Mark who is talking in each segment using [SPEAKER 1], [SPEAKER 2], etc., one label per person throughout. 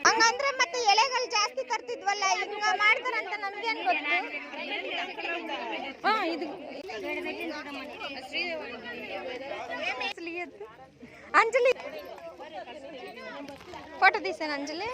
[SPEAKER 1] ಹಂಗಂದ್ರೆ ಮತ್ತೆ ಎಲೆಗಳು ಜಾಸ್ತಿ ತರ್ತಿದ್ವಲ್ಲ, ಹಿಂಗ ಮಾಡ್ತಾರಂತ ನಮ್ಗೇನ್ ಗೊತ್ತು. ಅಂಜಲಿ ಫೋಟೋ తీసాను అంజలి.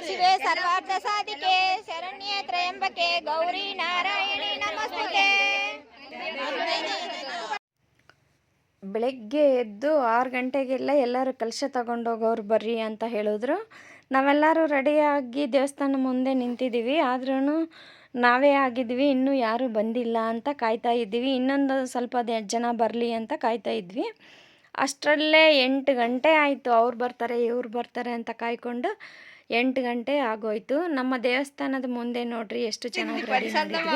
[SPEAKER 1] ಶಿವೆ ಸರ್ವಾರ್ಥ ಸಾಧಿಕೆ ಶರಣ್ಯೆ ತ್ರಯಂಬಕೆ ಗೌರಿ ನಾರಾಯಣಿ ನಮಸ್ತುತೆ.
[SPEAKER 2] ಬೆಳಗ್ಗೆ ಎದ್ದು 6 ಗಂಟೆಗೆಲ್ಲ ಎಲ್ಲರೂ ಕಲಶ ತಗೊಂಡೋಗೋರು ಬರ್ರಿ ಅಂತ ಹೇಳಿದ್ರು. ನಾವೆಲ್ಲರೂ ರೆಡಿಯಾಗಿ ದೇವಸ್ಥಾನ ಮುಂದೆ ನಿಂತಿದ್ದೀವಿ. ಆದ್ರೂ ನಾವೇ ಆಗಿದ್ವಿ, ಇನ್ನೂ ಯಾರೂ ಬಂದಿಲ್ಲ ಅಂತ ಕಾಯ್ತಾ ಇದ್ದೀವಿ. ಇನ್ನೊಂದು ಸ್ವಲ್ಪ ಜನ ಬರಲಿ ಅಂತ ಕಾಯ್ತಾ ಇದ್ವಿ. ಅಷ್ಟರಲ್ಲೇ 8 ಗಂಟೆ ಆಯಿತು. ಅವ್ರು ಬರ್ತಾರೆ ಇವ್ರು ಬರ್ತಾರೆ ಅಂತ ಕಾಯ್ಕೊಂಡು 8 ಗಂಟೆ ಆಗೋಯ್ತು. ನಮ್ಮ ದೇವಸ್ಥಾನದ ಮುಂದೆ ನೋಡ್ರಿ ಎಷ್ಟು ಚೆನ್ನಾಗಿ ರೆಡಿ ಮಾಡಿದ್ವಿ.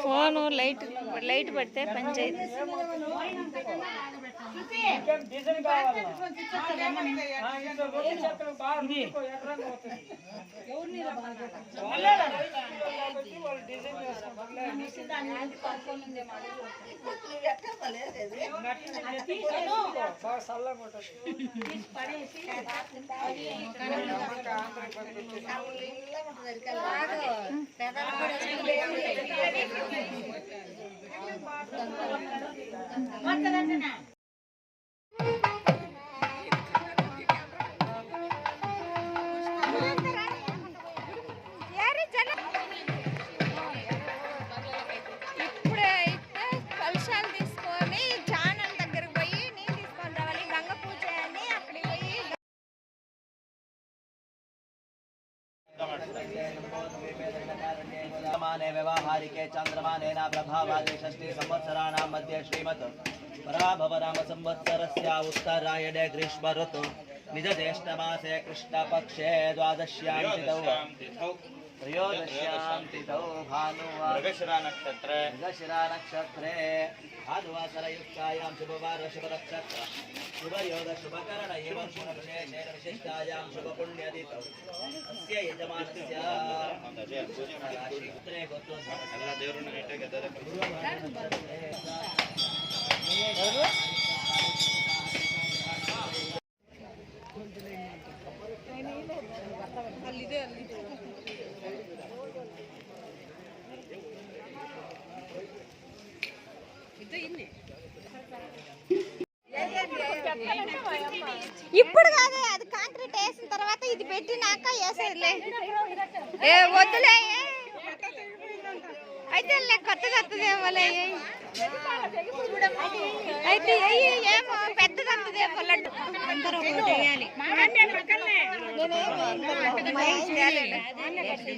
[SPEAKER 2] ఫోను లైట్ పడితే పని చేయదు.
[SPEAKER 3] माने व्यवहारिके चंद्रमानेन प्रभावादि षष्टि संवत्सराणां मध्ये श्रीमत् पराभव नाम संवत्सरस्य उत्तरायणे ग्रीष्म ऋतु निजज्येष्ठमासे कृष्णपक्षे द्वादश्यां तिथौ त्रयोदश्यां तिथौ भानुवासरे मृगशिरा भानुवासरयुक्तायां शुभवार शुभनक्षत्र शुभयोग शुभकरण एवं शुभविशेषेण विशिष्टायां शुभपुण्यतिथौ अस्य यजमानस्य राशित्रे
[SPEAKER 1] ఇప్పుడు కాదు, అది కాంక్రీట్ వేసిన తర్వాత ఇది పెట్టినాక వేసేదిలే. ఏ వద్దులే, అయితే కొత్తది వస్తుందేమోలే. అయితే ఏమో పెద్దది వస్తుందేమో లడ్డు.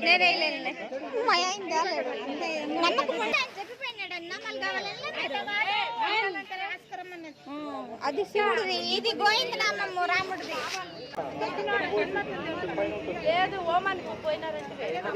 [SPEAKER 1] నేనేయలేనులే, మా ఆయన తేలేడు. నమ్మకం ఉంటే ఆయన చెప్పిపోయినాడు. నమ్మలు కావాలన్నా అది శివుడిది, ఇది గోవిందనామము రాముడిది. లేదు ఓమానికి పోయినారంటే ఇక్కడ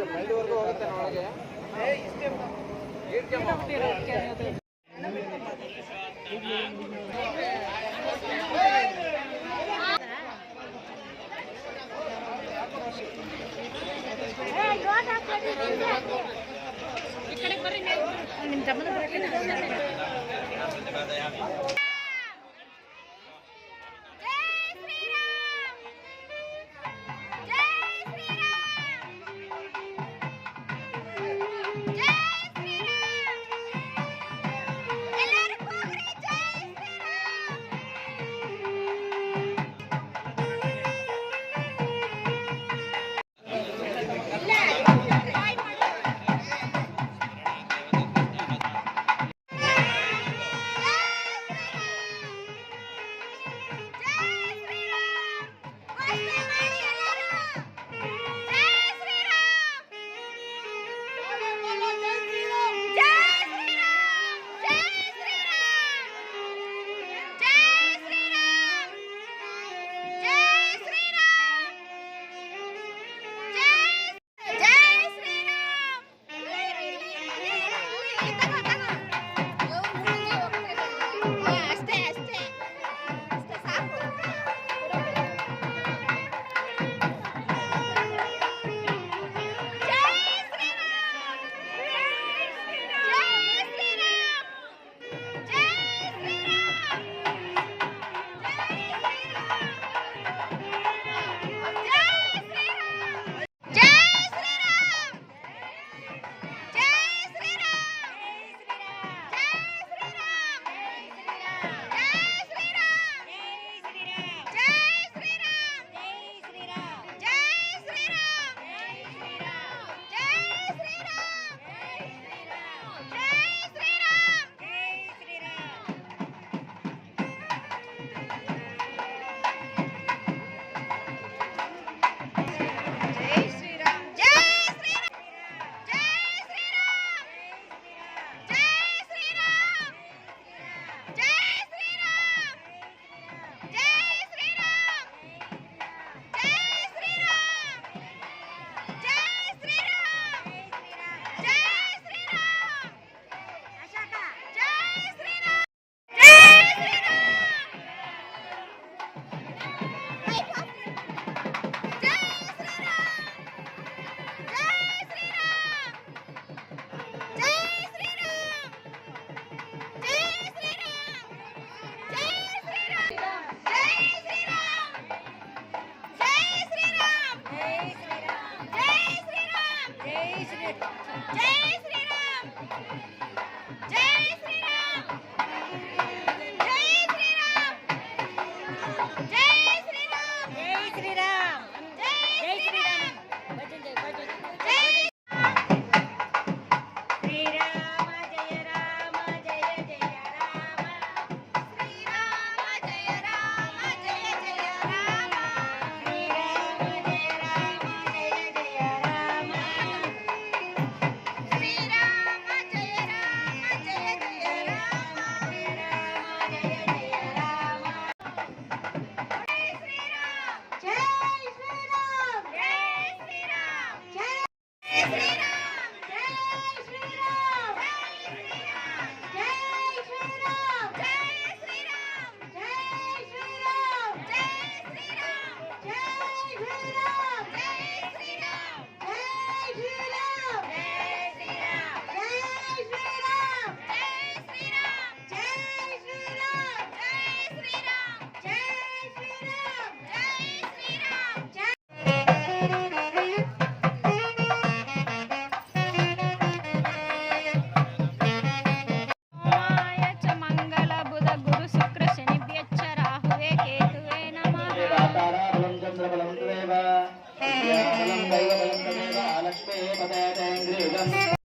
[SPEAKER 3] सते तेङ्ग्रीगम्